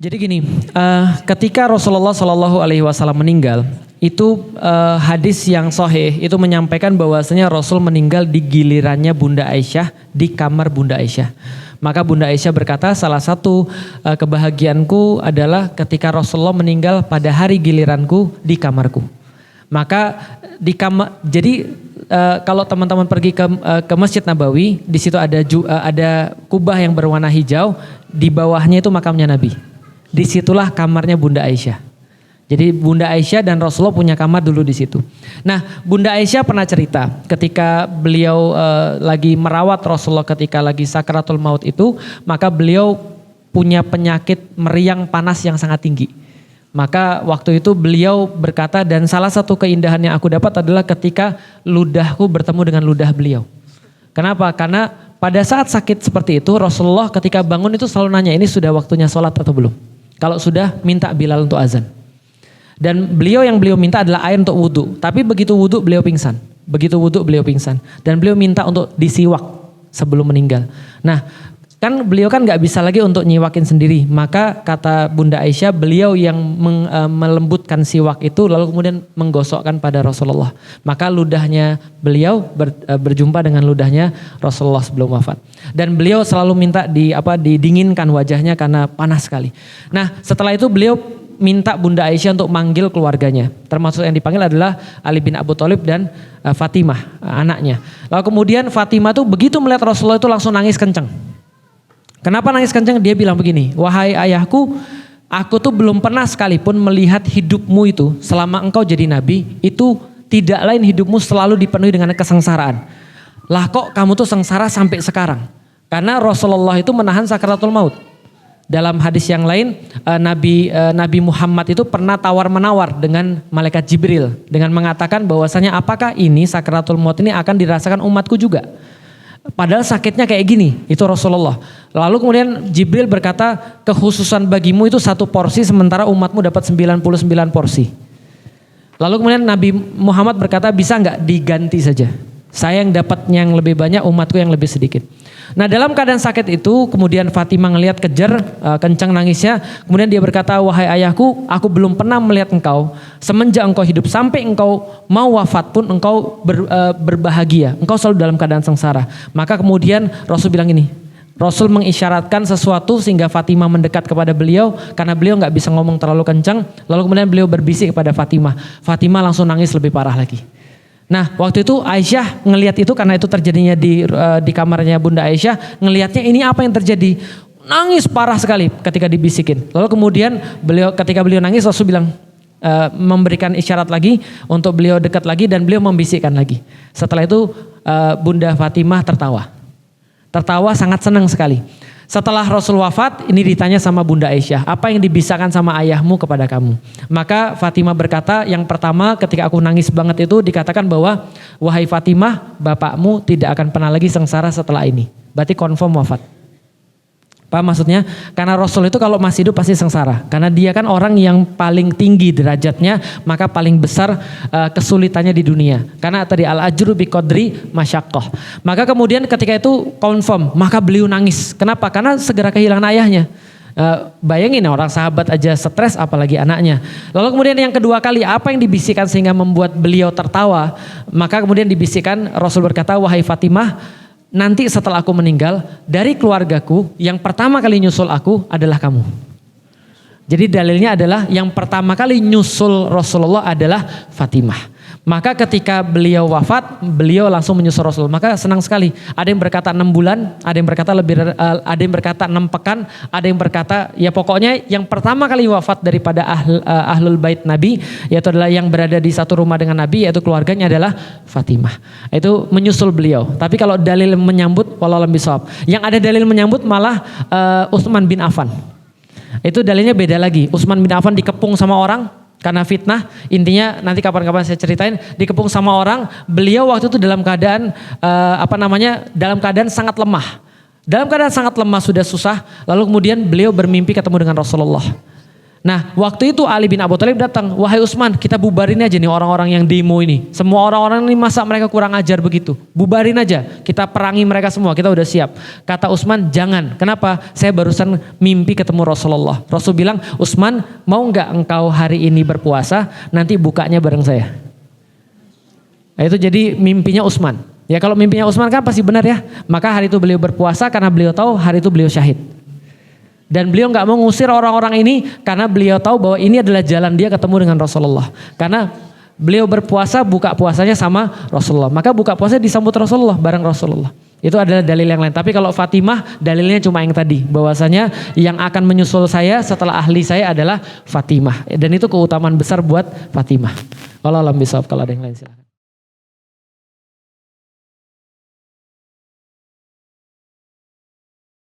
Jadi gini, ketika Rasulullah Shallallahu Alaihi Wasallam meninggal, itu hadis yang sahih itu menyampaikan bahwasanya Rasul meninggal di gilirannya Bunda Aisyah di kamar Bunda Aisyah. Maka Bunda Aisyah berkata salah satu kebahagiaanku adalah ketika Rasulullah meninggal pada hari giliranku di kamarku. Maka di kamar, jadi kalau teman-teman pergi ke Masjid Nabawi, di situ ada kubah yang berwarna hijau, di bawahnya itu makamnya Nabi. Disitulah kamarnya Bunda Aisyah. Jadi Bunda Aisyah dan Rasulullah punya kamar dulu di situ. Nah, Bunda Aisyah pernah cerita ketika beliau lagi merawat Rasulullah ketika lagi sakaratul maut itu, maka beliau punya penyakit meriang panas yang sangat tinggi. Maka waktu itu beliau berkata, dan salah satu keindahan yang aku dapat adalah ketika ludahku bertemu dengan ludah beliau. Kenapa? Karena pada saat sakit seperti itu Rasulullah ketika bangun itu selalu nanya, ini sudah waktunya sholat atau belum? Kalau sudah, minta Bilal untuk azan. Dan yang beliau minta adalah air untuk wudhu. Tapi begitu wudhu beliau pingsan. Dan beliau minta untuk disiwak sebelum meninggal. Nah, kan beliau kan nggak bisa lagi untuk nyiwakin sendiri. Maka kata Bunda Aisyah, beliau yang melembutkan siwak itu lalu kemudian menggosokkan pada Rasulullah. Maka ludahnya beliau berjumpa dengan ludahnya Rasulullah sebelum wafat. Dan beliau selalu minta didinginkan wajahnya karena panas sekali. Nah, setelah itu beliau minta Bunda Aisyah untuk manggil keluarganya. Termasuk yang dipanggil adalah Ali bin Abu Thalib dan Fatimah, anaknya. Lalu kemudian Fatimah tuh begitu melihat Rasulullah itu langsung nangis kencang. Kenapa nangis kencang? Dia bilang begini, wahai ayahku, aku tuh belum pernah sekalipun melihat hidupmu itu selama engkau jadi nabi, itu tidak lain hidupmu selalu dipenuhi dengan kesengsaraan. Lah kok kamu tuh sengsara sampai sekarang? Karena Rasulullah itu menahan sakaratul maut. Dalam hadis yang lain, Nabi Muhammad itu pernah tawar-menawar dengan malaikat Jibril dengan mengatakan bahwasanya apakah ini sakaratul maut ini akan dirasakan umatku juga? Padahal sakitnya kayak gini, itu Rasulullah. Lalu kemudian Jibril berkata, kekhususan bagimu itu 1 porsi sementara umatmu dapat 99 porsi. Lalu kemudian Nabi Muhammad berkata, bisa nggak diganti saja? Saya yang dapat yang lebih banyak, umatku yang lebih sedikit. Nah, dalam keadaan sakit itu kemudian Fatimah ngelihat kejar, kencang nangisnya. Kemudian dia berkata, wahai ayahku, aku belum pernah melihat engkau semenjak engkau hidup sampai engkau mau wafat pun engkau berbahagia. Engkau selalu dalam keadaan sengsara. Maka kemudian Rasul bilang ini, Rasul mengisyaratkan sesuatu sehingga Fatimah mendekat kepada beliau karena beliau nggak bisa ngomong terlalu kencang. Lalu kemudian beliau berbisik kepada Fatimah. Fatimah langsung nangis lebih parah lagi. Nah, waktu itu Aisyah ngelihat itu karena itu terjadinya di kamarnya Bunda Aisyah, ngelihatnya ini apa yang terjadi? Nangis parah sekali ketika dibisikin. Lalu kemudian ketika beliau nangis, Rasul bilang memberikan isyarat lagi untuk beliau dekat lagi dan beliau membisikkan lagi. Setelah itu Bunda Fatimah tertawa sangat senang sekali. Setelah Rasul wafat, ini ditanya sama Bunda Aisyah, apa yang dibisakan sama ayahmu kepada kamu? Maka Fatimah berkata, yang pertama ketika aku nangis banget itu dikatakan bahwa, wahai Fatimah, bapakmu tidak akan pernah lagi sengsara setelah ini. Berarti confirm wafat. Paham maksudnya? Karena Rasul itu kalau masih hidup pasti sengsara. Karena dia kan orang yang paling tinggi derajatnya, maka paling besar kesulitannya di dunia. Karena tadi al-ajru biqadri masyaqqah. Maka kemudian ketika itu confirm, maka beliau nangis. Kenapa? Karena segera kehilangan ayahnya. Bayangin orang sahabat aja stres apalagi anaknya. Lalu kemudian yang kedua kali apa yang dibisikkan sehingga membuat beliau tertawa? Maka kemudian dibisikkan, Rasul berkata, wahai Fatimah, nanti setelah aku meninggal, dari keluargaku yang pertama kali nyusul aku adalah kamu. Jadi dalilnya adalah yang pertama kali nyusul Rasulullah adalah Fatimah. Maka ketika beliau wafat, beliau langsung menyusul Rasul. Maka senang sekali. Ada yang berkata 6 bulan, ada yang berkata ada yang berkata 6 pekan, ada yang berkata ya pokoknya yang pertama kali wafat daripada ahlul bait Nabi, yaitu adalah yang berada di satu rumah dengan Nabi, yaitu keluarganya adalah Fatimah. Itu menyusul beliau. Tapi kalau dalil menyambut wallahu a'lam bishawab. Yang ada dalil menyambut malah Utsman bin Affan. Itu dalilnya beda lagi. Utsman bin Affan dikepung sama orang karena fitnah, intinya nanti kapan-kapan saya ceritain, dikepung sama orang, beliau waktu itu dalam keadaan dalam keadaan sangat lemah. Dalam keadaan sangat lemah sudah susah, lalu kemudian beliau bermimpi ketemu dengan Rasulullah. Nah waktu itu Ali bin Abi Thalib datang, wahai Utsman kita bubarin aja nih orang-orang yang demo ini. Semua orang-orang ini masa mereka kurang ajar begitu. Bubarin aja, kita perangi mereka semua, kita udah siap. Kata Utsman, jangan, kenapa? Saya barusan mimpi ketemu Rasulullah. Rasul bilang, Utsman mau gak engkau hari ini berpuasa, nanti bukanya bareng saya. Nah, itu jadi mimpinya Utsman. Ya kalau mimpinya Utsman kan pasti benar ya. Maka hari itu beliau berpuasa karena beliau tahu hari itu beliau syahid. Dan beliau nggak mau ngusir orang-orang ini karena beliau tahu bahwa ini adalah jalan dia ketemu dengan Rasulullah. Karena beliau berpuasa, buka puasanya sama Rasulullah. Maka buka puasa disambut Rasulullah, bareng Rasulullah. Itu adalah dalil yang lain. Tapi kalau Fatimah dalilnya cuma yang tadi. Bahwasanya yang akan menyusul saya setelah ahli saya adalah Fatimah. Dan itu keutamaan besar buat Fatimah. Wallahu a'lam bishawab. Kalau ada yang lain silahkan.